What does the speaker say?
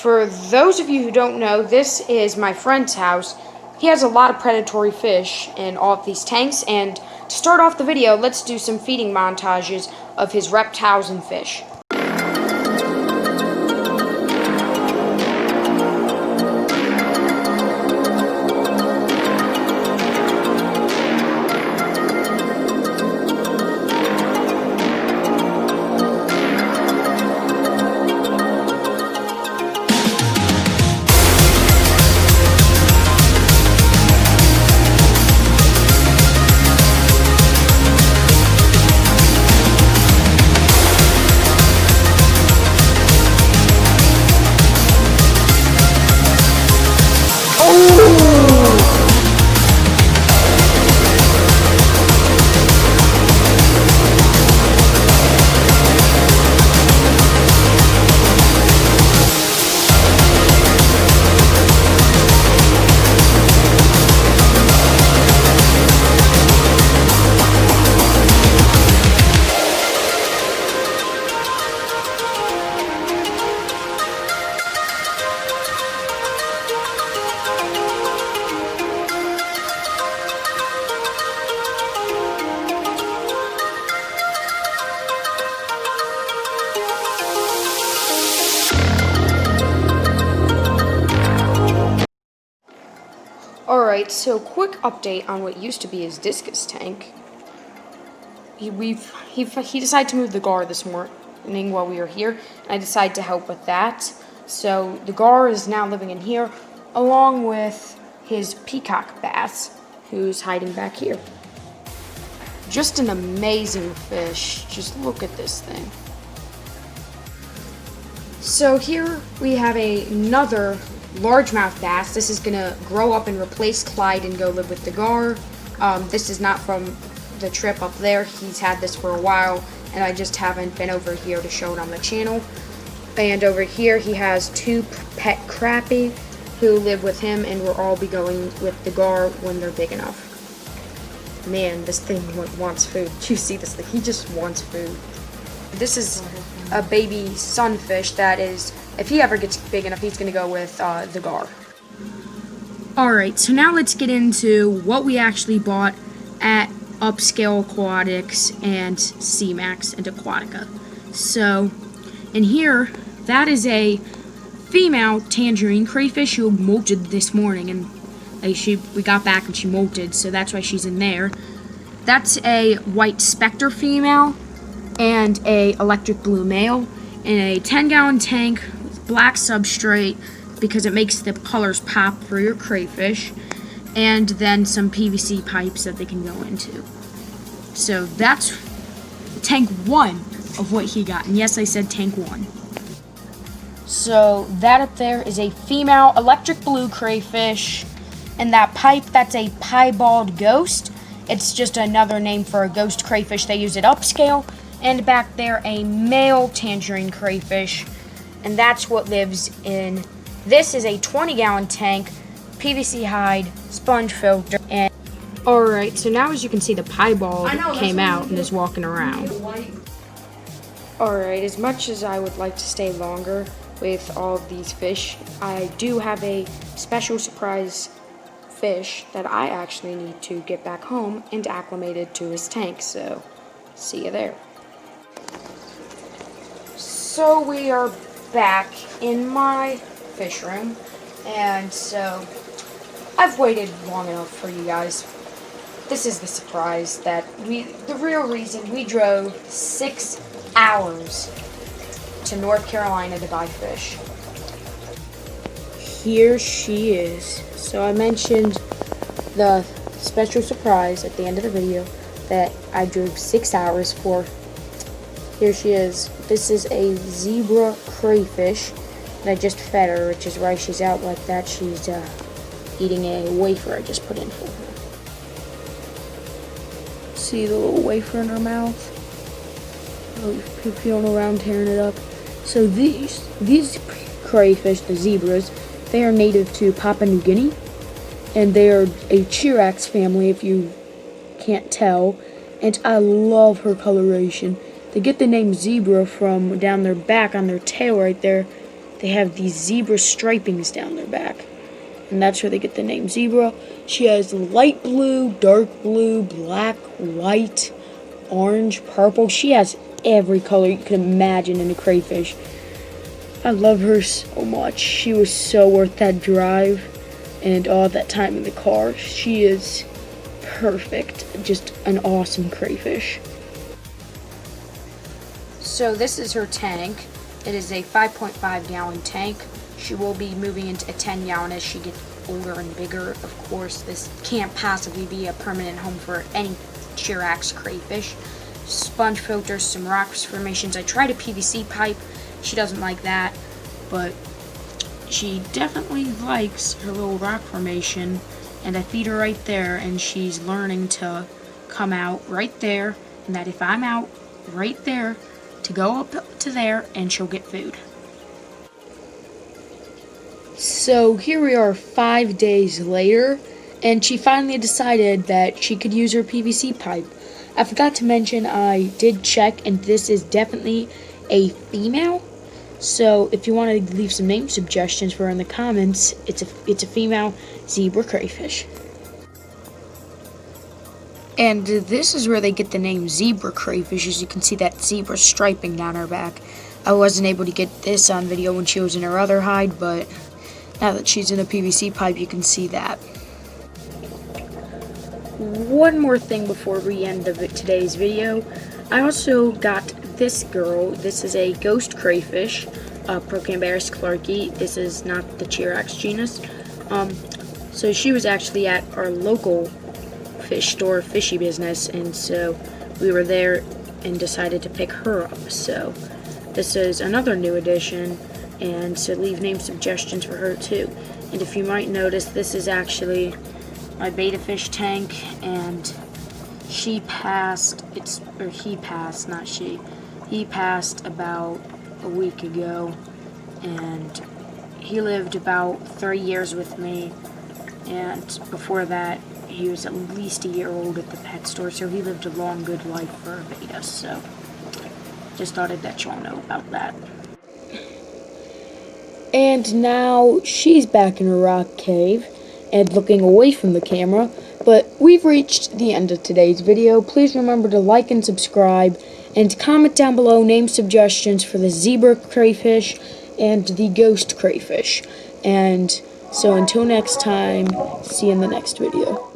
For those of you who don't know, this is my friend's house. He has a lot of predatory fish in all of these tanks, and to start off the video, let's do some feeding montages of his reptiles and fish. Alright, so quick update on what used to be his discus tank. He decided to move the gar this morning while we were here, and I decided to help with that. So the gar is now living in here, along with his peacock bass, who's hiding back here. Just an amazing fish. Just look at this thing. So here we have another largemouth bass. This is gonna grow up and replace Clyde and go live with the gar. This is not from the trip up there. He's had this for a while, and I just haven't been over here to show it on the channel. And over here he has two pet crappie who live with him, and will all be going with the gar when they're big enough. Man, this thing wants food. Do you see this thing? He just wants food. This is a baby sunfish that is, if he ever gets big enough, he's going to go with the gar. Alright, so now let's get into what we actually bought at Upscale Aquatics and C-Max and Aquatica. So, in here, that is a female tangerine crayfish who molted this morning, and we got back and she molted, so that's why she's in there. That's a white specter female and a electric blue male in a 10-gallon tank with black substrate because it makes the colors pop for your crayfish, and then some PVC pipes that they can go into. So that's tank 1 of what he got, and yes, I said tank 1. So that up there is a female electric blue crayfish, and that pipe, that's a piebald ghost. It's just another name for a ghost crayfish they use at Upscale. And back there, a male tangerine crayfish, and that's what lives in. This is a 20-gallon tank, PVC hide, sponge filter, and alright, so now as you can see, the piebald came out and is walking around. Alright, as much as I would like to stay longer with all of these fish, I do have a special surprise fish that I actually need to get back home and acclimated to his tank, so see you there. So we are back in my fish room, and so I've waited long enough for you guys. This is the surprise the real reason we drove 6 hours to North Carolina to buy fish. Here she is. So I mentioned the special surprise at the end of the video that I drove 6 hours for. Here she is. This is a zebra crayfish that I just fed her, which is why she's out like that. She's eating a wafer I just put in for her. See the little wafer in her mouth? Oh, feeling around tearing it up. So these crayfish, the zebras, they are native to Papua New Guinea, and they are a Chirax family if you can't tell, and I love her coloration. They get the name zebra from down their back on their tail right there. they have these zebra stripings down their back. And that's where they get the name zebra. She has light blue, dark blue, black, white, orange, purple. She has every color you can imagine in a crayfish. I love her so much. She was so worth that drive and all that time in the car. She is perfect. Just an awesome crayfish. So this is her tank. It is a 5.5 gallon tank. She will be moving into a 10 gallon as she gets older and bigger. Of course, this can't possibly be a permanent home for any Chirax crayfish. Sponge filters, some rock formations. I tried a PVC pipe. She doesn't like that, but she definitely likes her little rock formation, and I feed her right there, and she's learning to come out right there, and that if I'm out right there, to go up to there, and she'll get food. So here we are 5 days later, and she finally decided that she could use her PVC pipe. I forgot to mention I did check, and this is definitely a female. So if you want to leave some name suggestions for her in the comments, it's a female zebra crayfish. And this is where they get the name zebra crayfish. As you can see that zebra striping down her back. I wasn't able to get this on video when she was in her other hide, but now that she's in a PVC pipe, you can see that. One more thing before we end today's video. I also got this girl. This is a ghost crayfish, Procambarus clarkii. This is not the Chirax genus. So she was actually at our local fish store, fishy business, and so we were there and decided to pick her up. So this is another new addition, and so leave name suggestions for her too. And if you might notice, this is actually my betta fish tank, and he passed about a week ago, and he lived about 3 years with me, and before that he was at least a year old at the pet store, so he lived a long good life for a betta. So just thought I'd let you all know about that. And now she's back in her rock cave and looking away from the camera. But we've reached the end of today's video. Please remember to like and subscribe, and comment down below name suggestions for the zebra crayfish and the ghost crayfish. And so until next time, see you in the next video.